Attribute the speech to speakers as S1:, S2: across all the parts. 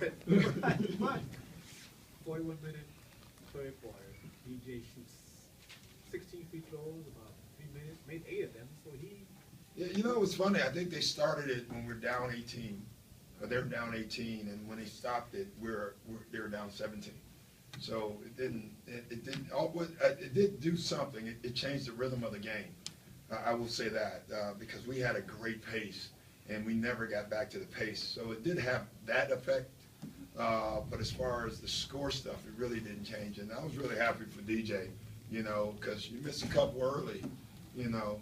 S1: But 41-minute third quarter, DJ shoots 16 free throws, about 3 minutes, made 8 of them. So he.
S2: Yeah, you know, it's funny. I think they started it when we were down 18. They were down 18, and when they stopped it, they were down 17. So it did do something. It changed the rhythm of the game. I will say that because we had a great pace, and we never got back to the pace. So it did have that effect. But as far as the score stuff, it really didn't change. And I was really happy for DJ, you know, because you missed a couple early, you know.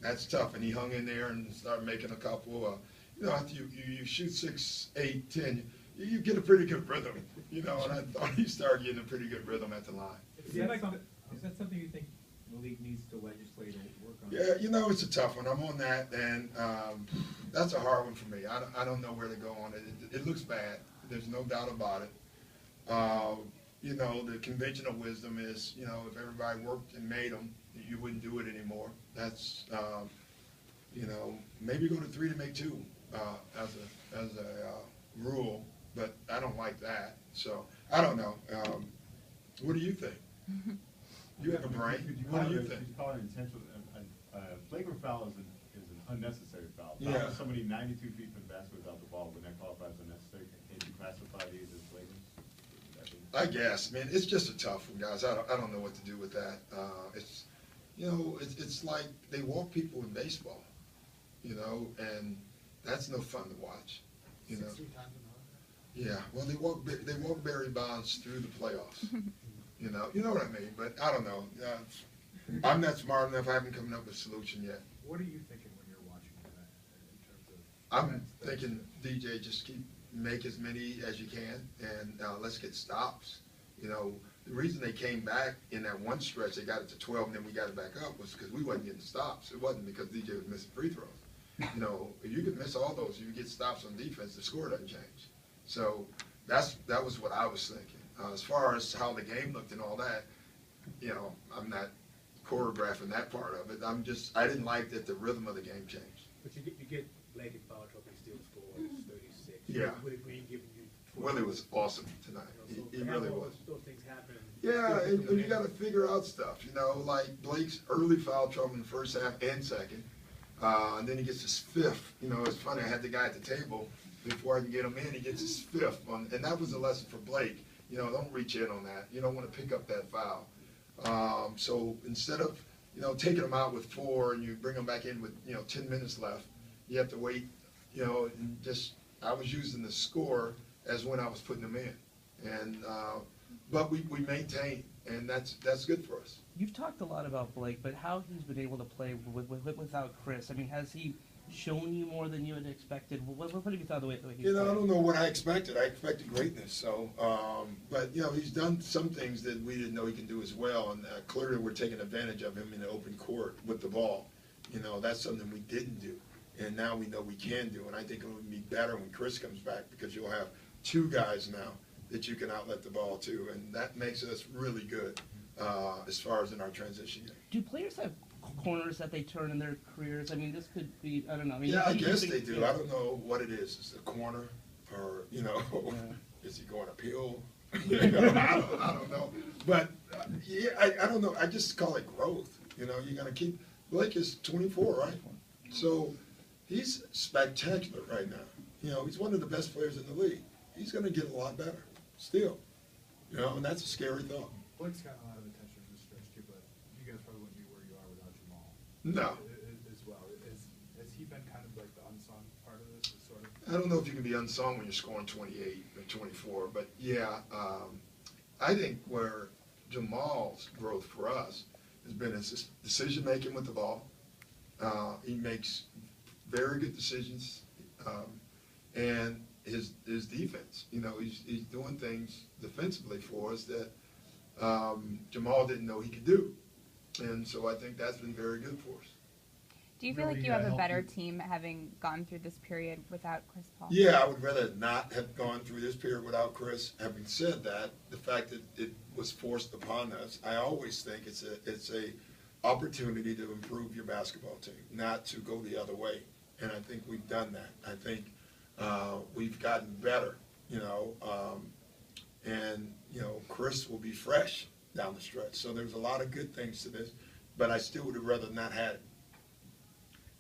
S2: That's tough. And he hung in there and started making a couple. You know, after you shoot 6, 8, 10, you get a pretty good rhythm, you know. And I thought he started getting a pretty good rhythm at the line.
S3: Is that something you think the league needs to legislate or work on?
S2: Yeah, you know, it's a tough one. I'm on that, and that's a hard one for me. I don't know where to go on it. It looks bad. There's no doubt about it. You know, the conventional wisdom is, you know, if everybody worked and made them, you wouldn't do it anymore. That's, you know, maybe go to 3 to make 2 as a rule, but I don't like that. So I don't know. What do you think? You have a brain. What do you think?
S4: You call it intentional. A flagrant foul is an unnecessary foul.
S2: Yeah.
S4: Somebody 92 feet from the basket without the ball, when that qualifies as unnecessary, can you classify these as flagrant?
S2: I guess. Man, it's just a tough one, guys. I don't know what to do with that. It's, you know, it's like they walk people in baseball, you know, and that's no fun to watch, you know.
S1: 16 times an hour.
S2: Yeah, well, they walk Barry Bonds through the playoffs. You know what I mean. But I don't know. I'm not smart enough. I haven't come up with a solution yet.
S1: What are you thinking when you're watching that in terms of?
S2: I'm thinking, DJ, just make as many as you can, and let's get stops. You know, the reason they came back in that one stretch, they got it to 12, and then we got it back up, was because we wasn't getting stops. It wasn't because DJ was missing free throws. You know, if you could miss all those, you get stops on defense, the score doesn't change. So that was what I was thinking. As far as how the game looked and all that, you know, I'm not choreographing that part of it. I didn't like that the rhythm of the game changed.
S1: But you get Blake in foul trouble, he still scores 36.
S2: Yeah.
S1: Willie Green giving you 12.
S2: Willie was awesome tonight.
S1: You know, so
S2: He really was.
S1: Those things happen.
S2: Yeah, and you got to figure out stuff. You know, like Blake's early foul trouble in the first half and second, and then he gets his 5th. You know, it's funny. I had the guy at the table before I can get him in. He gets his 5th, and that was a lesson for Blake. You know, don't reach in on that. You don't want to pick up that foul. So instead of, you know, taking them out with 4 and you bring them back in with, you know, 10 minutes left, you have to wait, you know, and just, I was using the score as when I was putting them in. And, but we maintain, and that's good for us.
S5: You've talked a lot about Blake, but how he's been able to play without Chris. I mean, has he shown you more than you had expected? What have you thought of the way he's
S2: You know,
S5: played?
S2: I don't know what I expected. I expected greatness. So, but you know, he's done some things that we didn't know he can do as well, and clearly we're taking advantage of him in the open court with the ball. You know, that's something we didn't do, and now we know we can do. And I think it will be better when Chris comes back because you'll have 2 guys now that you can outlet the ball to, and that makes us really good as far as in our transition game.
S5: Do players have corners that they turn in their careers? I mean, this could be, I don't know. I mean,
S2: Yeah, I guess they do. I don't know what it is. It's a corner, or, you know, is he going uphill? You know, I don't know. But, yeah, I don't know. I just call it growth. You know, you're going to keep, Blake is 24, right? So he's spectacular right now. You know, he's one of the best players in the league. He's going to get a lot better still. You know, and that's a scary thought.
S6: Blake's gotten a lot of attention in this stretch too, but you guys probably wouldn't be where you are without Jamal.
S2: No.
S6: As well. Has he been kind of like the unsung part of this? Sort of?
S2: I don't know if you can be unsung when you're scoring 28 or 24, but yeah, I think where Jamal's growth for us has been his decision-making with the ball. He makes very good decisions, and his defense. You know, he's doing things defensively for us that Jamal didn't know he could do. And so I think that's been very good for us.
S7: Do you feel like you have a better team having gone through this period without Chris Paul?
S2: Yeah, I would rather not have gone through this period without Chris. Having said that, the fact that it was forced upon us, I always think it's a opportunity to improve your basketball team, not to go the other way. And I think we've done that. I think we've gotten better you know, and, you know, Chris will be fresh down the stretch. So there's a lot of good things to this, but I still would have rather not had it.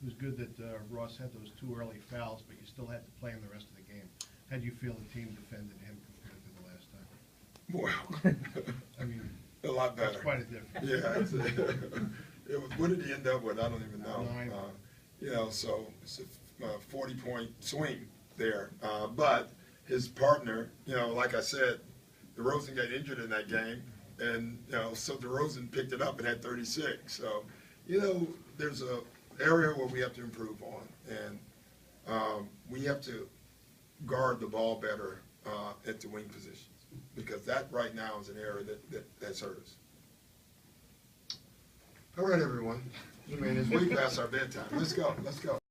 S8: It was good that Ross had those 2 early fouls, but you still had to play him the rest of the game. How do you feel the team defended him compared to the last time?
S2: Well,
S8: I mean,
S2: a lot better.
S8: that's quite a difference.
S2: Yeah. What did he end up with? I don't even know.
S8: 9.
S2: You know, so it's a 40-point swing there. But his partner, you know, like I said, DeRozan got injured in that game, and, you know, so DeRozan picked it up and had 36. So, you know, there's a area where we have to improve on, and we have to guard the ball better at the wing positions, because that right now is an area that's hurt us. All right, everyone. I mean, it's way past our bedtime. Let's go. Let's go.